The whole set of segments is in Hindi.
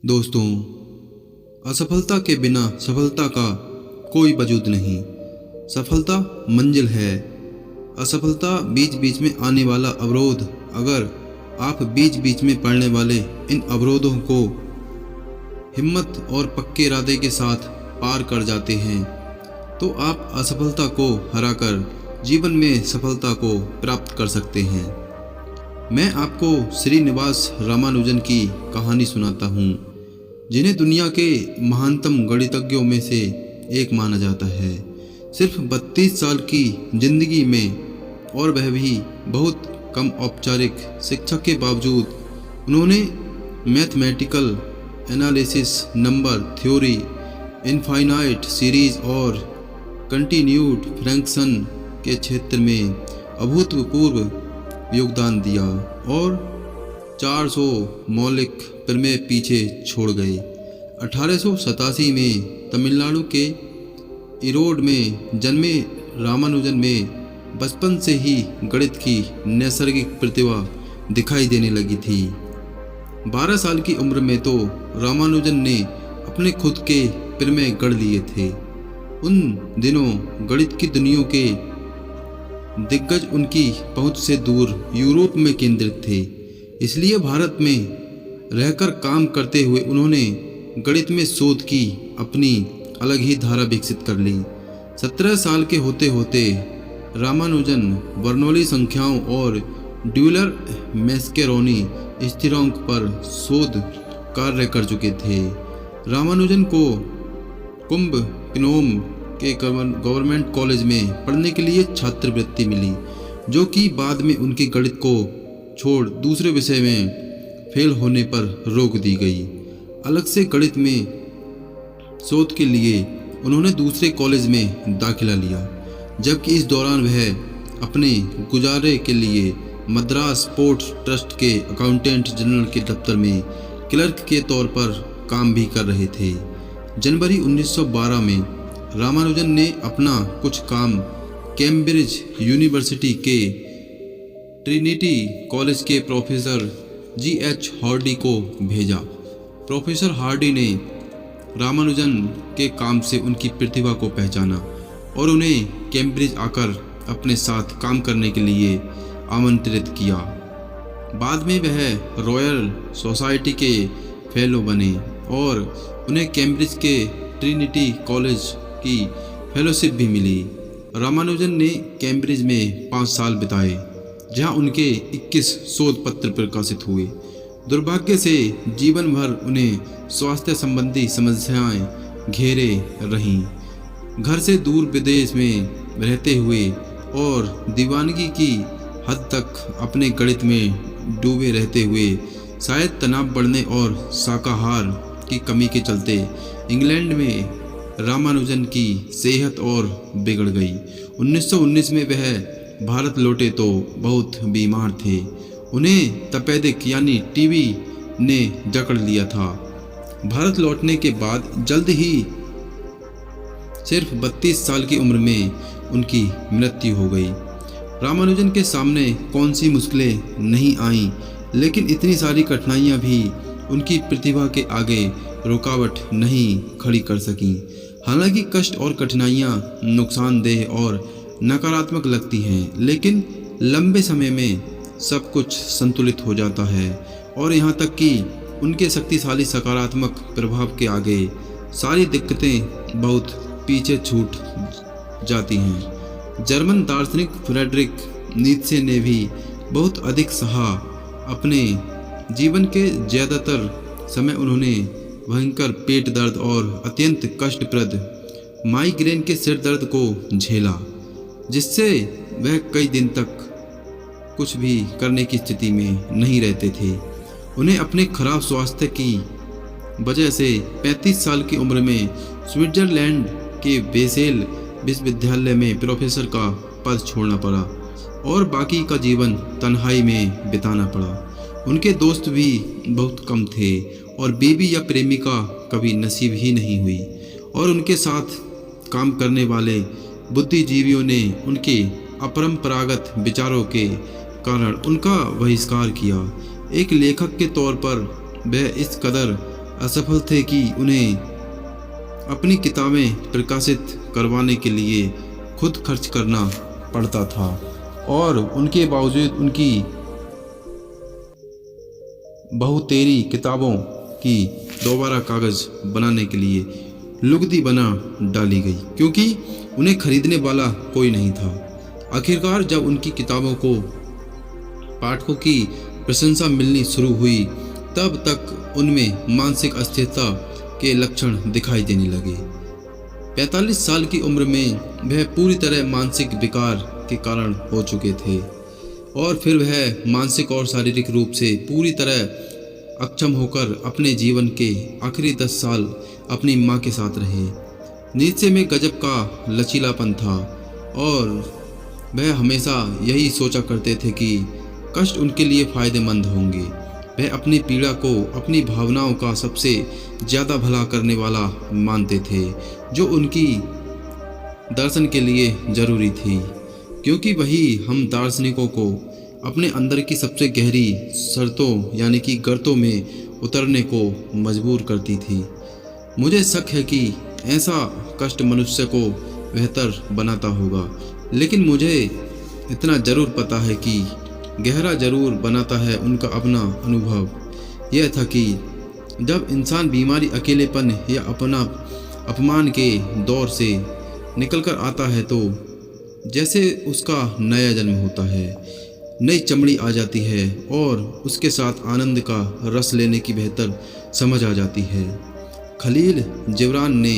दोस्तों, असफलता के बिना सफलता का कोई वजूद नहीं। सफलता मंजिल है, असफलता बीच बीच में आने वाला अवरोध। अगर आप बीच बीच में पड़ने वाले इन अवरोधों को हिम्मत और पक्के इरादे के साथ पार कर जाते हैं तो आप असफलता को हराकर जीवन में सफलता को प्राप्त कर सकते हैं। मैं आपको श्रीनिवास रामानुजन की कहानी सुनाता हूँ, जिन्हें दुनिया के महानतम गणितज्ञों में से एक माना जाता है। सिर्फ 32 साल की जिंदगी में, और वह भी बहुत कम औपचारिक शिक्षा के बावजूद, उन्होंने mathematical analysis, number theory, infinite series और कंटिन्यूड फ्रैक्शन के क्षेत्र में अभूतपूर्व योगदान दिया और 400 मौलिक प्रमेय पीछे छोड़ गए। 1887 में तमिलनाडु के इरोड में जन्मे रामानुजन में बचपन से ही गणित की नैसर्गिक प्रतिभा दिखाई देने लगी थी। 12 साल की उम्र में तो रामानुजन ने अपने खुद के प्रमेय गढ़ लिए थे। उन दिनों गणित की दुनिया के दिग्गज उनकी पहुंच से दूर यूरोप में केंद्रित थे, इसलिए भारत में रहकर काम करते हुए उन्होंने गणित में शोध की अपनी अलग ही धारा विकसित कर ली। 17 साल के होते होते रामानुजन बर्नौली संख्याओं और ड्यूलर मैस्केरोनी स्थिरांक पर शोध कार्य कर चुके थे। रामानुजन को कुंभकोणम के गवर्नमेंट कॉलेज में पढ़ने के लिए छात्रवृत्ति मिली, जो कि बाद में उनके गणित को छोड़ दूसरे विषय में फेल होने पर रोक दी गई। अलग से गणित में शोध के लिए उन्होंने दूसरे कॉलेज में दाखिला लिया, जबकि इस दौरान वह अपने गुजारे के लिए मद्रास पोर्ट ट्रस्ट के अकाउंटेंट जनरल के दफ्तर में क्लर्क के तौर पर काम भी कर रहे थे। जनवरी 1912 में रामानुजन ने अपना कुछ काम कैम्ब्रिज यूनिवर्सिटी के ट्रिनिटी कॉलेज के प्रोफेसर G.H. हार्डी को भेजा। प्रोफेसर हार्डी ने रामानुजन के काम से उनकी प्रतिभा को पहचाना और उन्हें कैम्ब्रिज आकर अपने साथ काम करने के लिए आमंत्रित किया। बाद में वह रॉयल सोसाइटी के फेलो बने और उन्हें कैम्ब्रिज के ट्रिनिटी कॉलेज की फेलोशिप भी मिली। रामानुजन ने कैम्ब्रिज में 5 साल बिताए, जहां उनके 21 शोध पत्र प्रकाशित हुए। दुर्भाग्य से जीवन भर उन्हें स्वास्थ्य संबंधी समस्याएं घेरे रहीं। घर से दूर विदेश में रहते हुए और दीवानगी की हद तक अपने गणित में डूबे रहते हुए, शायद तनाव बढ़ने और शाकाहार की कमी के चलते इंग्लैंड में रामानुजन की सेहत और बिगड़ गई। 1919 में वह भारत लौटे तो बहुत बीमार थे। उन्हें तपेदिक यानी टीबी ने जकड़ लिया था। भारत लौटने के बाद जल्द ही सिर्फ 32 साल की उम्र में उनकी मृत्यु हो गई। रामानुजन के सामने कौन सी मुश्किलें नहीं आईं, लेकिन इतनी सारी कठिनाइयां भी उनकी प्रतिभा के आगे रुकावट नहीं खड़ी कर सकीं। हालांकि कष्ट और कठिनाइयां नुकसानदेह और नकारात्मक लगती हैं, लेकिन लंबे समय में सब कुछ संतुलित हो जाता है और यहाँ तक कि उनके शक्तिशाली सकारात्मक प्रभाव के आगे सारी दिक्कतें बहुत पीछे छूट जाती हैं। जर्मन दार्शनिक फ्रेडरिक नीत्शे ने भी बहुत अधिक सहा। अपने जीवन के ज़्यादातर समय उन्होंने भयंकर पेट दर्द और अत्यंत कष्टप्रद माइग्रेन के सिर दर्द को झेला, जिससे वह कई दिन तक कुछ भी करने की स्थिति में नहीं रहते थे। उन्हें अपने खराब स्वास्थ्य की वजह से 35 साल की उम्र में स्विट्जरलैंड के बेसेल विश्वविद्यालय में प्रोफेसर का पद छोड़ना पड़ा और बाकी का जीवन तन्हाई में बिताना पड़ा। उनके दोस्त भी बहुत कम थे और बीवी या प्रेमिका कभी नसीब ही नहीं हुई, और उनके साथ काम करने वाले बुद्धिजीवियों ने उनके अपरंपरागत विचारों के कारण उनका बहिष्कार किया। एक लेखक के तौर पर वह इस कदर असफल थे कि उन्हें अपनी किताबें प्रकाशित करवाने के लिए खुद खर्च करना पड़ता था और उनके बावजूद उनकी बहुतेरी किताबों की दोबारा कागज़ बनाने के लिए लुगदी बना डाली गई, क्योंकि उन्हें खरीदने वाला कोई नहीं था। आखिरकार जब उनकी किताबों को पाठकों की प्रशंसा मिलनी शुरू हुई, तब तक उनमें मानसिक अस्थिरता के लक्षण दिखाई देने लगे। 45 साल की उम्र में वह पूरी तरह मानसिक विकार के कारण हो चुके थे और फिर वह मानसिक और शारीरिक रूप से पूरी तरह अक्षम होकर अपने जीवन के आखिरी 10 साल अपनी माँ के साथ रहे। नीचे में गजब का लचीलापन था और वह हमेशा यही सोचा करते थे कि कष्ट उनके लिए फ़ायदेमंद होंगे। वह अपनी पीड़ा को अपनी भावनाओं का सबसे ज़्यादा भला करने वाला मानते थे, जो उनकी दर्शन के लिए ज़रूरी थी, क्योंकि वही हम दार्शनिकों को अपने अंदर की सबसे गहरी शर्तों यानी कि गर्तों में उतरने को मजबूर करती थी। मुझे शक है कि ऐसा कष्ट मनुष्य को बेहतर बनाता होगा, लेकिन मुझे इतना ज़रूर पता है कि गहरा ज़रूर बनाता है उनका अपना अनुभव। यह था कि जब इंसान बीमारी, अकेलेपन या अपना अपमान के दौर से निकलकर आता है तो जैसे उसका नया जन्म होता है, नई चमड़ी आ जाती है और उसके साथ आनंद का रस लेने की बेहतर समझ आ जाती है। खलील जिब्रान ने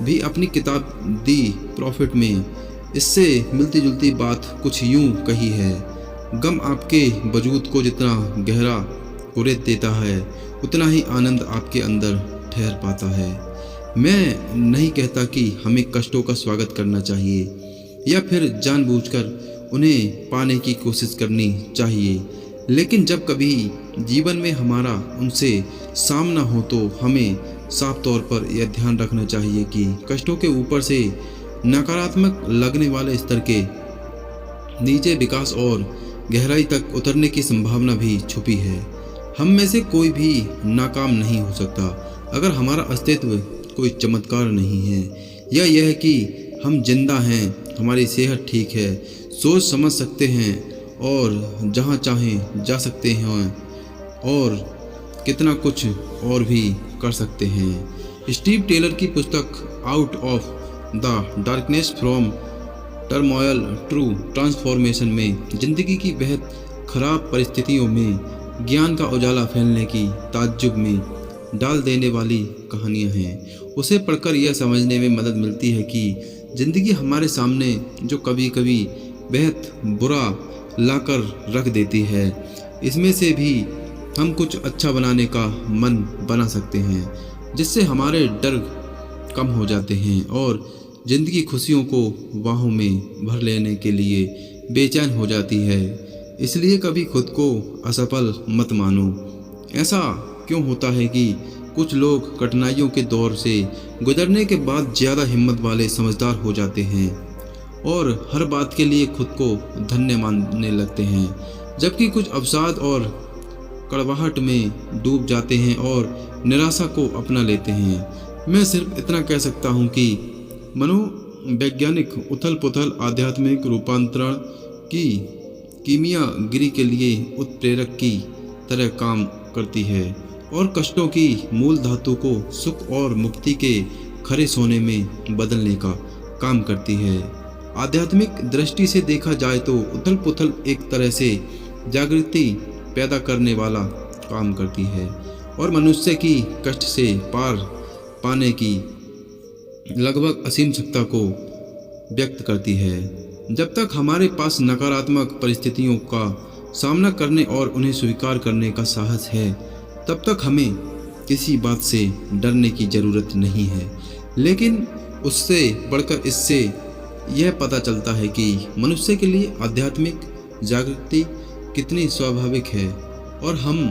भी अपनी किताब दी प्रॉफिट में इससे मिलती जुलती बात कुछ यूं कही है, गम आपके वजूद को जितना गहरा कुरेद देता है, उतना ही आनंद आपके अंदर ठहर पाता है। मैं नहीं कहता कि हमें कष्टों का स्वागत करना चाहिए या फिर जानबूझकर उन्हें पाने की कोशिश करनी चाहिए, लेकिन जब कभी जीवन में हमारा उनसे सामना हो तो हमें साफ तौर पर यह ध्यान रखना चाहिए कि कष्टों के ऊपर से नकारात्मक लगने वाले स्तर के नीचे विकास और गहराई तक उतरने की संभावना भी छुपी है। हम में से कोई भी नाकाम नहीं हो सकता अगर हमारा अस्तित्व कोई चमत्कार नहीं है, या यह कि हम जिंदा हैं, हमारी सेहत ठीक है, सोच समझ सकते हैं और जहाँ चाहें जा सकते हैं और कितना कुछ और भी कर सकते हैं। स्टीव टेलर की पुस्तक out of the darkness from turmoil true transformation में जिंदगी की बेहद खराब परिस्थितियों में ज्ञान का उजाला फैलने की ताज्जुब में डाल देने वाली कहानियाँ हैं। उसे पढ़कर यह समझने में मदद मिलती है कि ज़िंदगी हमारे सामने जो कभी कभी बेहद बुरा लाकर रख देती है, इसमें से भी हम कुछ अच्छा बनाने का मन बना सकते हैं, जिससे हमारे डर कम हो जाते हैं और ज़िंदगी खुशियों को बाहों में भर लेने के लिए बेचैन हो जाती है। इसलिए कभी खुद को असफल मत मानो। ऐसा क्यों होता है कि कुछ लोग कठिनाइयों के दौर से गुजरने के बाद ज़्यादा हिम्मत वाले समझदार हो जाते हैं और हर बात के लिए खुद को धन्य मानने लगते हैं, जबकि कुछ अवसाद और कड़वाहट में डूब जाते हैं और निराशा को अपना लेते हैं। मैं सिर्फ इतना कह सकता हूँ कि मनोवैज्ञानिक उथल पुथल आध्यात्मिक रूपांतरण की कीमियागिरी के लिए उत्प्रेरक की तरह काम करती है और कष्टों की मूल धातु को सुख और मुक्ति के खरे सोने में बदलने का काम करती है। आध्यात्मिक दृष्टि से देखा जाए तो उथल पुथल एक तरह से जागृति पैदा करने वाला काम करती है और मनुष्य की कष्ट से पार पाने की लगभग असीम क्षमता को व्यक्त करती है। जब तक हमारे पास नकारात्मक परिस्थितियों का सामना करने और उन्हें स्वीकार करने का साहस है, तब तक हमें किसी बात से डरने की ज़रूरत नहीं है। लेकिन उससे बढ़कर इससे यह पता चलता है कि मनुष्य के लिए आध्यात्मिक जागृति कितनी स्वाभाविक है और हम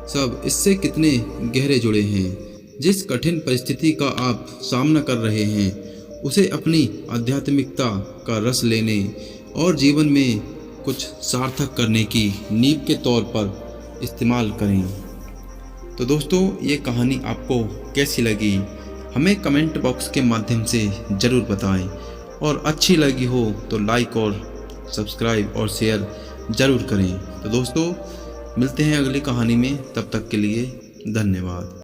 सब इससे कितने गहरे जुड़े हैं। जिस कठिन परिस्थिति का आप सामना कर रहे हैं, उसे अपनी आध्यात्मिकता का रस लेने और जीवन में कुछ सार्थक करने की नींव के तौर पर इस्तेमाल करें। तो दोस्तों, ये कहानी आपको कैसी लगी हमें कमेंट बॉक्स के माध्यम से ज़रूर बताएं, और अच्छी लगी हो तो लाइक और सब्सक्राइब और शेयर ज़रूर करें। तो दोस्तों, मिलते हैं अगली कहानी में, तब तक के लिए धन्यवाद।